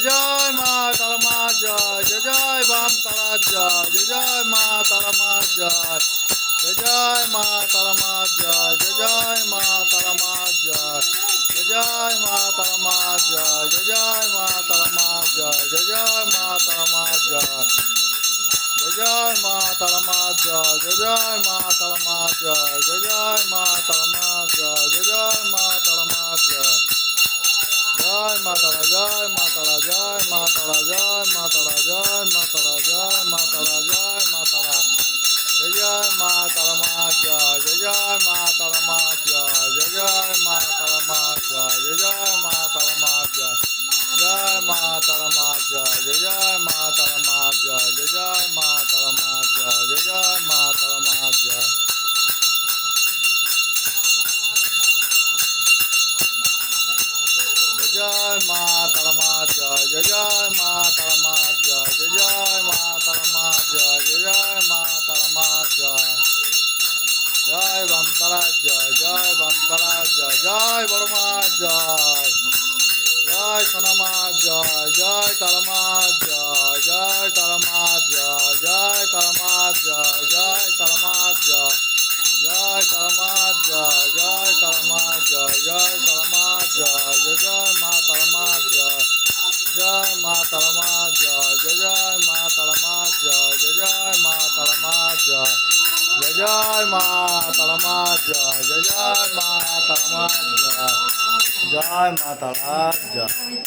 जय माँ तारा माँ जय जय जय वाम तारा जय जय जय माँ तारा माँ जय जय जय माँ तारा माँ जय जय जय माँ तारा माँ जय जय जय माँ तारा माँ जय जय जय माँ तारा माँ जय जय जय माँ तारा माँ जय जय जय माँ तारा माँ जय जय जय माँ तारा माँ जय जय जय माँ तारा माँ जय जय जय माँ तारा माँ जय जय मातारा जय मातारा जय मातारा जय मातारा जय मातारा जय मातारा जय मातारा जय जय मातारा माँ जय जय जय मातारा माँ जय जय जय मातारा माँ जय जय जय मातारा माँ जय जय मातारा माँ जय जय जय मातारा माँ जय जय जय मातारा माँ जय जय जय मातारा माँ जय जय माँ तारा माँ जय जय जय माँ तारा माँ जय जय जय माँ तारा माँ जय जय जय माँ तारा माँ जय जय बमतरा जय बमतरा जय बरमा जय जय सोनमा जय जय तारा माँ जय तारा माँ जय तारा माँ जय तारा माँ जय तारा माँ जय तारा माँ जय तारा माँ जय जय माँ तारा माँ जय माँ तारा माँ जय जय माँ तारा माँ जय जय माँ तारा माँ जय जय माँ तारा माँ जय जय माँ तारा माँ जय माँ तारा जय